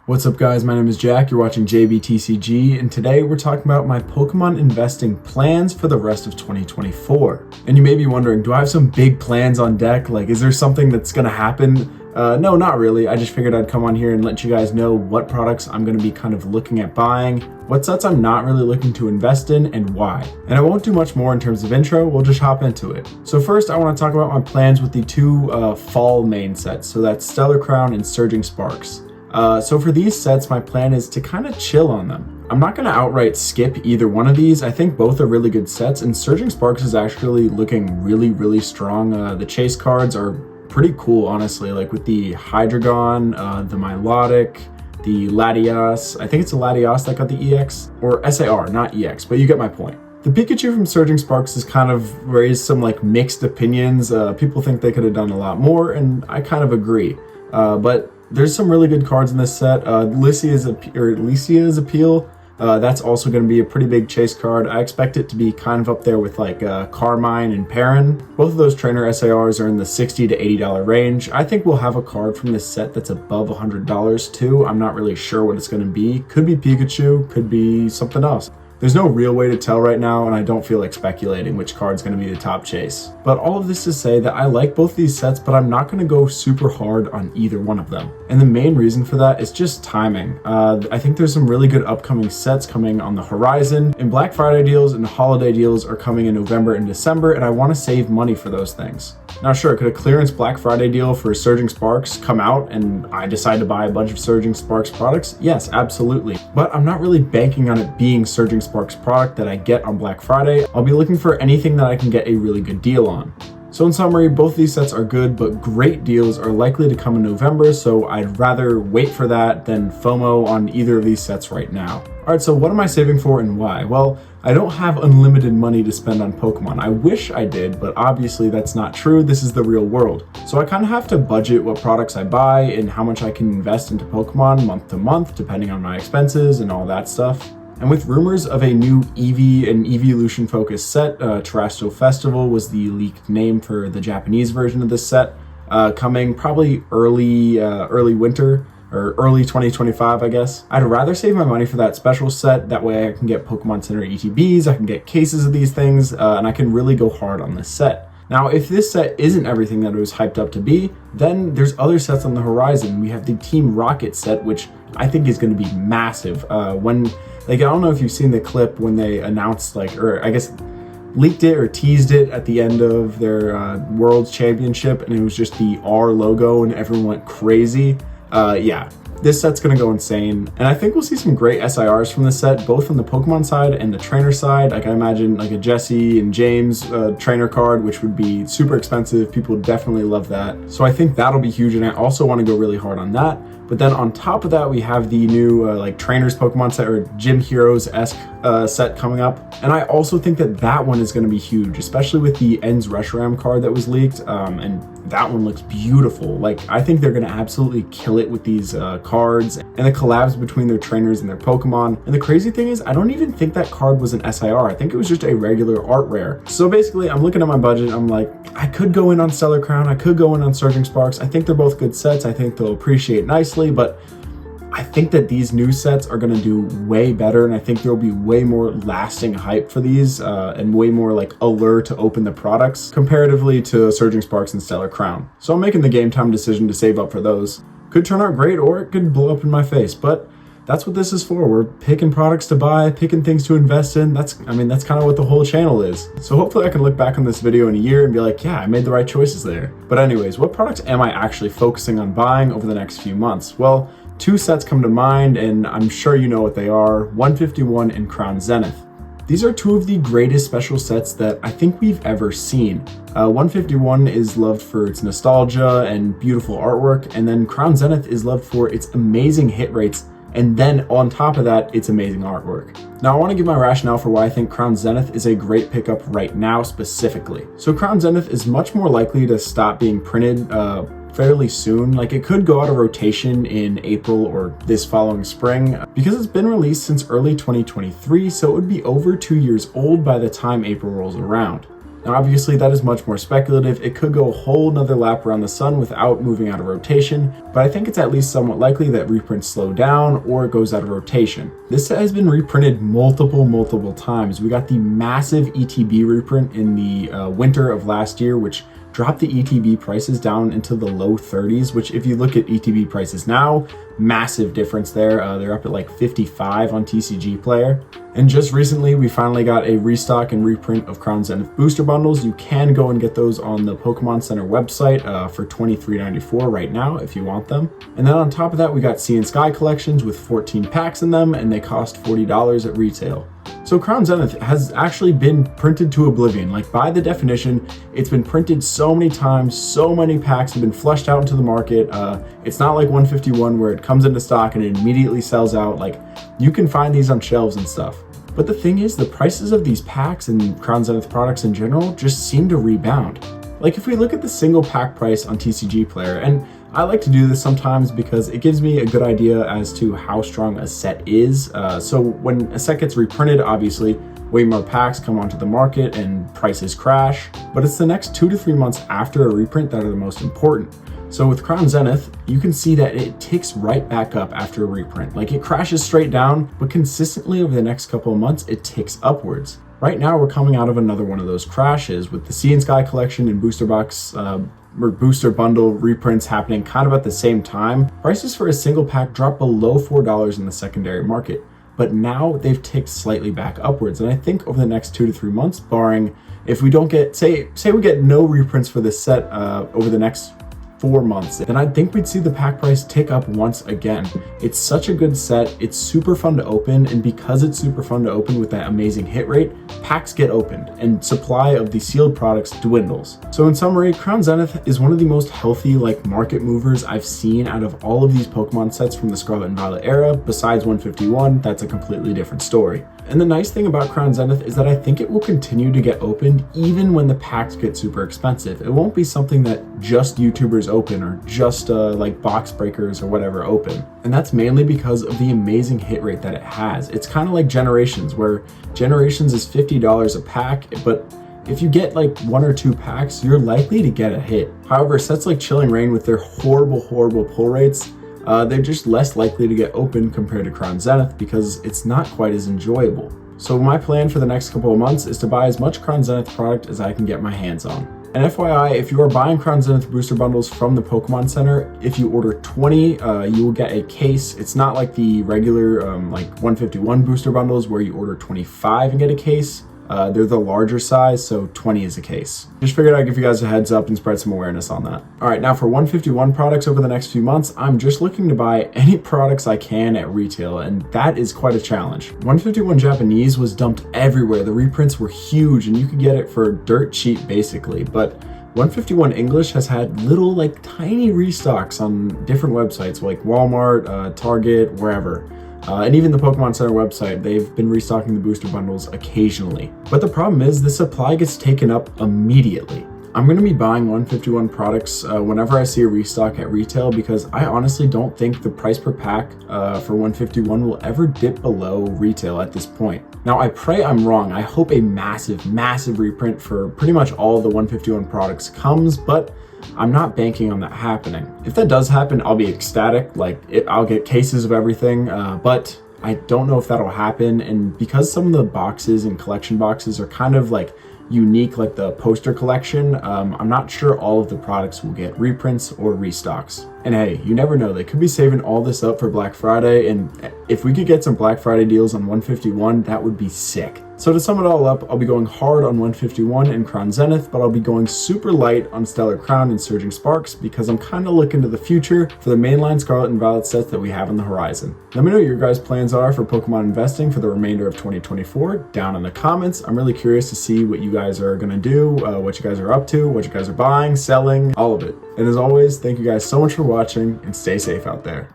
What's up guys, my name is Jack, you're watching JBTCG, and today we're talking about my Pokemon investing plans for the rest of 2024. And you may be wondering, do I have some big plans on deck? Like, is there something that's gonna happen? No, not really. I just figured I'd come on here and let you guys know what products I'm gonna be kind of looking at buying, what sets I'm not really looking to invest in, and why. And I won't do much more in terms of intro, we'll just hop into it. So first, I wanna talk about my plans with the two fall main sets. So that's Stellar Crown and Surging Sparks. So for these sets, my plan is to kind of chill on them. I'm not going to outright skip either one of these. I think both are really good sets, and Surging Sparks is actually looking really strong. The chase cards are pretty cool, honestly, like with the Hydreigon, the Milotic, the Latias. I think it's a Latias that got the EX, or SAR, not EX, but you get my point. The Pikachu from Surging Sparks has kind of raised some like mixed opinions. People think they could have done a lot more, and I kind of agree. But there's some really good cards in this set. Lycia's Appeal, that's also going to be a pretty big chase card. I expect it to be kind of up there with like Carmine and Perrin. Both of those trainer SARs are in the $60 to $80 range. I think we'll have a card from this set that's above $100 too. I'm not really sure what it's going to be. Could be Pikachu, could be something else. There's no real way to tell right now, and I don't feel like speculating which card's going to be the top chase. But all of this to say that I like both these sets, but I'm not going to go super hard on either one of them. And the main reason for that is just timing. I think there's some really good upcoming sets coming on the horizon, and Black Friday deals and holiday deals are coming in November and December, and I want to save money for those things. Now sure, could a clearance Black Friday deal for Surging Sparks come out and I decide to buy a bunch of Surging Sparks products? Yes, absolutely. But I'm not really banking on it being Surging Sparks product that I get on Black Friday. I'll be looking for anything that I can get a really good deal on. So in summary, both these sets are good, but great deals are likely to come in November, so I'd rather wait for that than FOMO on either of these sets right now. Alright, so what am I saving for and why? Well, I don't have unlimited money to spend on Pokemon. I wish I did, but obviously that's not true. This is the real world. So I kind of have to budget what products I buy and how much I can invest into Pokemon month to month, depending on my expenses and all that stuff. And with rumors of a new Eevee and Evolution focused set, Terrestrial Festival was the leaked name for the Japanese version of this set, coming probably early winter, or early 2025, I guess. I'd rather save my money for that special set. That way I can get Pokemon Center ETBs, I can get cases of these things, and I can really go hard on this set. Now, if this set isn't everything that it was hyped up to be, then there's other sets on the horizon. We have the Team Rocket set, which I think is going to be massive. I don't know if you've seen the clip when they announced, or I guess leaked it or teased it at the end of their World Championship, and it was just the R logo and everyone went crazy. Yeah, this set's gonna go insane, and I think we'll see some great SIRs from this set, both on the Pokemon side and the trainer side. Like I imagine like a Jesse and James trainer card, which would be super expensive. People would definitely love that. So I think that'll be huge, and I also want to go really hard on that. But then on top of that, we have the new like trainers Pokemon set, or Gym Heroes-esque set coming up. And I also think that that one is going to be huge, especially with the Ends Reshiram card that was leaked. And that one looks beautiful. Like, I think they're going to absolutely kill it with these cards and the collabs between their trainers and their Pokemon. And the crazy thing is, I don't even think that card was an SIR. I think it was just a regular art rare. So basically, I'm looking at my budget. I'm like, I could go in on Stellar Crown. I could go in on Surging Sparks. I think they're both good sets. I think they'll appreciate nicely, but I think that these new sets are going to do way better, and I think there'll be way more lasting hype for these and way more like allure to open the products comparatively to Surging Sparks and Stellar Crown. So I'm making the game time decision to save up for those. Could turn out great, or it could blow up in my face, but that's what this is for. We're picking products to buy, picking things to invest in. That's kind of what the whole channel is. So hopefully I can look back on this video in a year and be like, yeah, I made the right choices there. But anyways, what products am I actually focusing on buying over the next few months? Well, two sets come to mind, and I'm sure you know what they are: 151 and Crown Zenith. These are two of the greatest special sets that I think we've ever seen. 151 is loved for its nostalgia and beautiful artwork, and then Crown Zenith is loved for its amazing hit rates, and then on top of that, it's amazing artwork. Now I want to give my rationale for why I think Crown Zenith is a great pickup right now specifically. So Crown Zenith is much more likely to stop being printed fairly soon. Like, it could go out of rotation in April or this following spring because it's been released since early 2023, so it would be over 2 years old by the time April rolls around. Now obviously that is much more speculative. It could go a whole nother lap around the sun without moving out of rotation, but I think it's at least somewhat likely that reprints slow down or it goes out of rotation. This set has been reprinted multiple times. We got the massive ETB reprint in the winter of last year, which dropped the ETB prices down into the low 30s, which if you look at ETB prices now, massive difference there. They're up at like 55 on TCG Player. And just recently, we finally got a restock and reprint of Crown Zenith booster bundles. You can go and get those on the Pokemon Center website for $23.94 right now if you want them. And then on top of that, we got Sea and Sky collections with 14 packs in them, and they cost $40 at retail. So Crown Zenith has actually been printed to oblivion. Like, by the definition, it's been printed so many times, so many packs have been flushed out into the market. It's not like 151 where it comes into stock and it immediately sells out. Like, you can find these on shelves and stuff. But the thing is, the prices of these packs and Crown Zenith products in general just seem to rebound. Like, if we look at the single pack price on TCG Player, and I like to do this sometimes because it gives me a good idea as to how strong a set is. So when a set gets reprinted, obviously, way more packs come onto the market and prices crash. But it's the next 2 to 3 months after a reprint that are the most important. So with Crown Zenith, you can see that it ticks right back up after a reprint. Like, it crashes straight down, but consistently over the next couple of months, it ticks upwards. Right now, we're coming out of another one of those crashes with the Sea and Sky collection and booster box or booster bundle reprints happening kind of at the same time. Prices for a single pack dropped below $4 in the secondary market, but now they've ticked slightly back upwards. And I think over the next 2 to 3 months, barring if we don't get, say we get no reprints for this set over the next 4 months, then I think we'd see the pack price tick up once again. It's such a good set, it's super fun to open, and because it's super fun to open with that amazing hit rate, packs get opened and supply of the sealed products dwindles. So in summary, Crown Zenith is one of the most healthy market movers I've seen out of all of these Pokemon sets from the Scarlet and Violet era. Besides 151, that's a completely different story. And the nice thing about Crown Zenith is that I think it will continue to get opened even when the packs get super expensive. It won't be something that just YouTubers open or just like box breakers or whatever open. And that's mainly because of the amazing hit rate that it has. It's kind of like Generations, where Generations is $50 a pack, but if you get like 1 or 2 packs, you're likely to get a hit. However, sets like Chilling Reign with their horrible pull rates, they're just less likely to get open compared to Crown Zenith because it's not quite as enjoyable. So my plan for the next couple of months is to buy as much Crown Zenith product as I can get my hands on. And FYI, if you are buying Crown Zenith booster bundles from the Pokemon Center, if you order 20, you will get a case. It's not like the regular like 151 booster bundles where you order 25 and get a case. They're the larger size, so 20 is a case. Just figured I'd give you guys a heads up and spread some awareness on that. All right, now for 151 products over the next few months, I'm just looking to buy any products I can at retail, and that is quite a challenge. 151 Japanese was dumped everywhere. The reprints were huge, and you could get it for dirt cheap, basically, but 151 English has had little, tiny restocks on different websites like Walmart, Target, wherever. And even the Pokemon Center website, they've been restocking the booster bundles occasionally. But the problem is the supply gets taken up immediately. I'm going to be buying 151 products whenever I see a restock at retail because I honestly don't think the price per pack for 151 will ever dip below retail at this point. Now, I pray I'm wrong. I hope a massive reprint for pretty much all of the 151 products comes, but I'm not banking on that happening. If that does happen, I'll be ecstatic. I'll get cases of everything, but I don't know if that'll happen. And because some of the boxes and collection boxes are kind of unique, like the poster collection, I'm not sure all of the products will get reprints or restocks. And hey, you never know, they could be saving all this up for Black Friday, and if we could get some Black Friday deals on 151, that would be sick. So to sum it all up, I'll be going hard on 151 and Crown Zenith, but I'll be going super light on Stellar Crown and Surging Sparks because I'm kind of looking to the future for the mainline Scarlet and Violet sets that we have on the horizon. Let me know what your guys' plans are for Pokemon investing for the remainder of 2024 down in the comments. I'm really curious to see what you guys are going to do, what you guys are up to, what you guys are buying, selling, all of it. And as always, thank you guys so much for watching and stay safe out there.